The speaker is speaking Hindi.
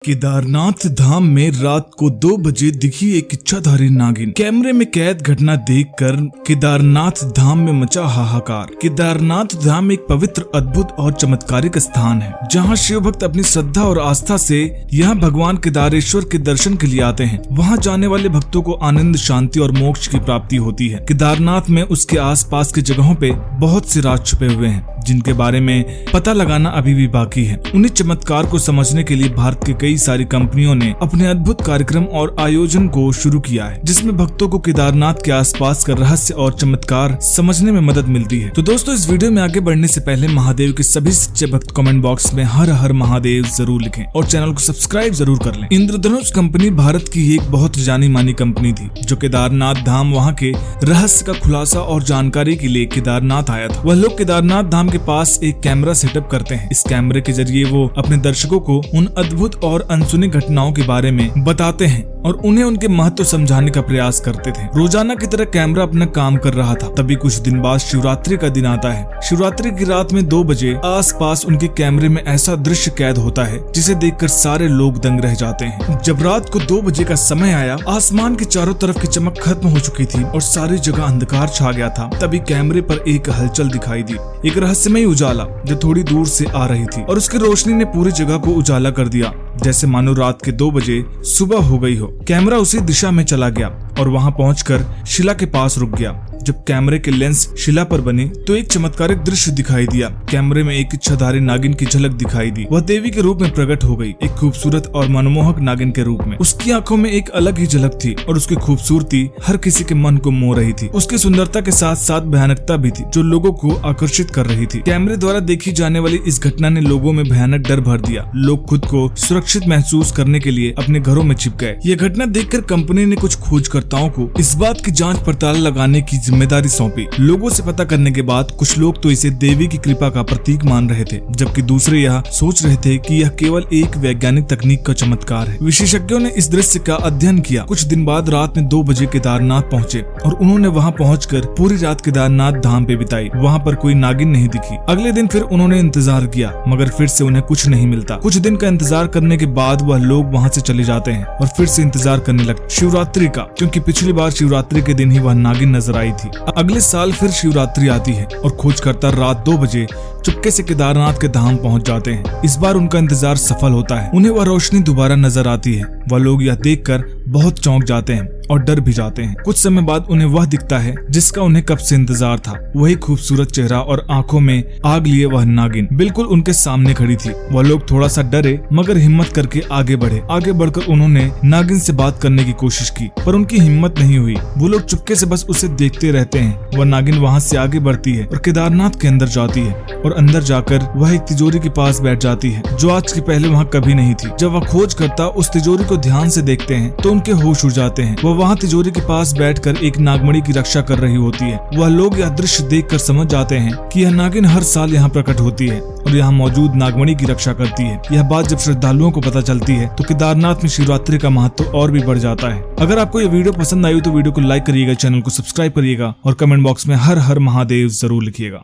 केदारनाथ धाम में रात को 2 बजे दिखी एक इच्छाधारी नागिन। कैमरे में कैद घटना देखकर केदारनाथ धाम में मचा हाहाकार। केदारनाथ धाम एक पवित्र, अद्भुत और चमत्कारिक स्थान है, जहां शिव भक्त अपनी श्रद्धा और आस्था से यहां भगवान केदारेश्वर के दर्शन के लिए आते हैं। वहां जाने वाले भक्तों को आनंद, शांति और मोक्ष की प्राप्ति होती है। केदारनाथ में उसके आसपास की जगहों पे बहुत से राज छुपे हुए हैं, जिनके बारे में पता लगाना अभी भी बाकी है। उन्हीं चमत्कार को समझने के लिए भारत के कई सारी कंपनियों ने अपने अद्भुत कार्यक्रम और आयोजन को शुरू किया है, जिसमें भक्तों को केदारनाथ के आसपास का रहस्य और चमत्कार समझने में मदद मिलती है। तो दोस्तों, इस वीडियो में आगे बढ़ने से पहले महादेव के सभी सच्चे भक्त कमेंट बॉक्स में हर हर महादेव जरूर लिखें और चैनल को सब्सक्राइब जरूर कर लें। इंद्रधनुष कंपनी भारत की एक बहुत जानी मानी कंपनी थी, जो केदारनाथ धाम वहाँ के रहस्य का खुलासा और जानकारी के लिए केदारनाथ आया था। वह लोग केदारनाथ धाम के पास एक कैमरा सेटअप करते हैं। इस कैमरे के जरिए वो अपने दर्शकों को उन अद्भुत और अनसुनी घटनाओं के बारे में बताते हैं और उन्हें उनके महत्व समझाने का प्रयास करते थे। रोजाना की तरह कैमरा अपना काम कर रहा था। तभी कुछ दिन बाद शिवरात्रि का दिन आता है। शिवरात्रि की रात में 2 बजे आसपास उनके कैमरे में ऐसा दृश्य कैद होता है, जिसे देखकर सारे लोग दंग रह जाते हैं। जब रात को 2 बजे का समय आया, आसमान के चारों तरफ की चमक खत्म हो चुकी थी और सारी जगह अंधकार छा गया था। तभी कैमरे पर एक हलचल दिखाई दी, एक रहस्यमय उजाला जो थोड़ी दूर से आ रही थी और उसकी रोशनी ने पूरी जगह को उजाला कर दिया, जैसे मानो रात के 2 बजे सुबह हो गई हो। कैमरा उसी दिशा में चला गया और वहां पहुंचकर शिला के पास रुक गया। जब कैमरे के लेंस शिला पर बने तो एक चमत्कारिक दृश्य दिखाई दिया। कैमरे में एक इच्छाधारी नागिन की झलक दिखाई दी। वह देवी के रूप में प्रकट हो गई, एक खूबसूरत और मनमोहक नागिन के रूप में। उसकी आंखों में एक अलग ही झलक थी और उसकी खूबसूरती हर किसी के मन को मोह रही थी। उसकी सुंदरता के साथ साथ भयानकता भी थी, जो लोगों को आकर्षित कर रही थी। कैमरे द्वारा देखी जाने वाली इस घटना ने लोगों में भयानक डर भर दिया। लोग खुद को सुरक्षित महसूस करने के लिए अपने घरों में छिप गए। यह घटना देखकर कंपनी ने कुछ खोजकर्ताओं को इस बात की जांच पड़ताल लगाने की जिम्मेदारी सौंपी। लोगों से पता करने के बाद कुछ लोग तो इसे देवी की कृपा का प्रतीक मान रहे थे, जबकि दूसरे यह सोच रहे थे कि यह केवल एक वैज्ञानिक तकनीक का चमत्कार है। विशेषज्ञों ने इस दृश्य का अध्ययन किया। कुछ दिन बाद रात में 2 बजे केदारनाथ पहुंचे और उन्होंने वहां पहुंचकर पूरी रात केदारनाथ धाम पे बिताई। वहां पर कोई नागिन नहीं दिखी। अगले दिन फिर उन्होंने इंतजार किया, मगर फिर से उन्हें कुछ नहीं मिलता। कुछ दिन का इंतजार करने के बाद वह लोग वहां से चले जाते हैं और फिर से इंतजार करने लगते शिवरात्रि का, क्योंकि पिछली बार शिवरात्रि के दिन ही वह नागिन नजर आई थी। अगले साल फिर शिवरात्रि आती है और खोजकर्ता रात 2 बजे चुपके से केदारनाथ के धाम पहुंच जाते हैं। इस बार उनका इंतजार सफल होता है। उन्हें वह रोशनी दोबारा नजर आती है। वह लोग यह देखकर बहुत चौंक जाते हैं और डर भी जाते हैं। कुछ समय बाद उन्हें वह दिखता है जिसका उन्हें कब से इंतजार था। वही खूबसूरत चेहरा और आंखों में आग लिए वह नागिन बिल्कुल उनके सामने खड़ी थी। वह लोग थोड़ा सा डरे, मगर हिम्मत करके आगे बढ़े। आगे बढ़कर उन्होंने नागिन से बात करने की कोशिश की, पर उनकी हिम्मत नहीं हुई। वो लोग चुपके से बस उसे देखते रहते हैं। वह नागिन वहाँ से आगे बढ़ती है और केदारनाथ के अंदर जाती है और अंदर जाकर वह एक तिजोरी के पास बैठ जाती है, जो आज के पहले वहाँ कभी नहीं थी। जब वह खोजकर्ता उस तिजोरी को ध्यान से देखते हैं तो उनके होश उड़ जाते हैं। वह वहाँ तिजोरी के पास बैठकर एक नागमणि की रक्षा कर रही होती है। वह लोग यह दृश्य देखकर समझ जाते हैं कि यह नागिन हर साल यहाँ प्रकट होती है और यहाँ मौजूद नागमणि की रक्षा करती है। यह बात जब श्रद्धालुओं को पता चलती है तो केदारनाथ में शिवरात्रि का महत्व और भी बढ़ जाता है। अगर आपको यह वीडियो पसंद आई हो तो वीडियो को लाइक करिएगा, चैनल को सब्सक्राइब करिएगा और कमेंट बॉक्स में हर हर महादेव जरूर लिखिएगा।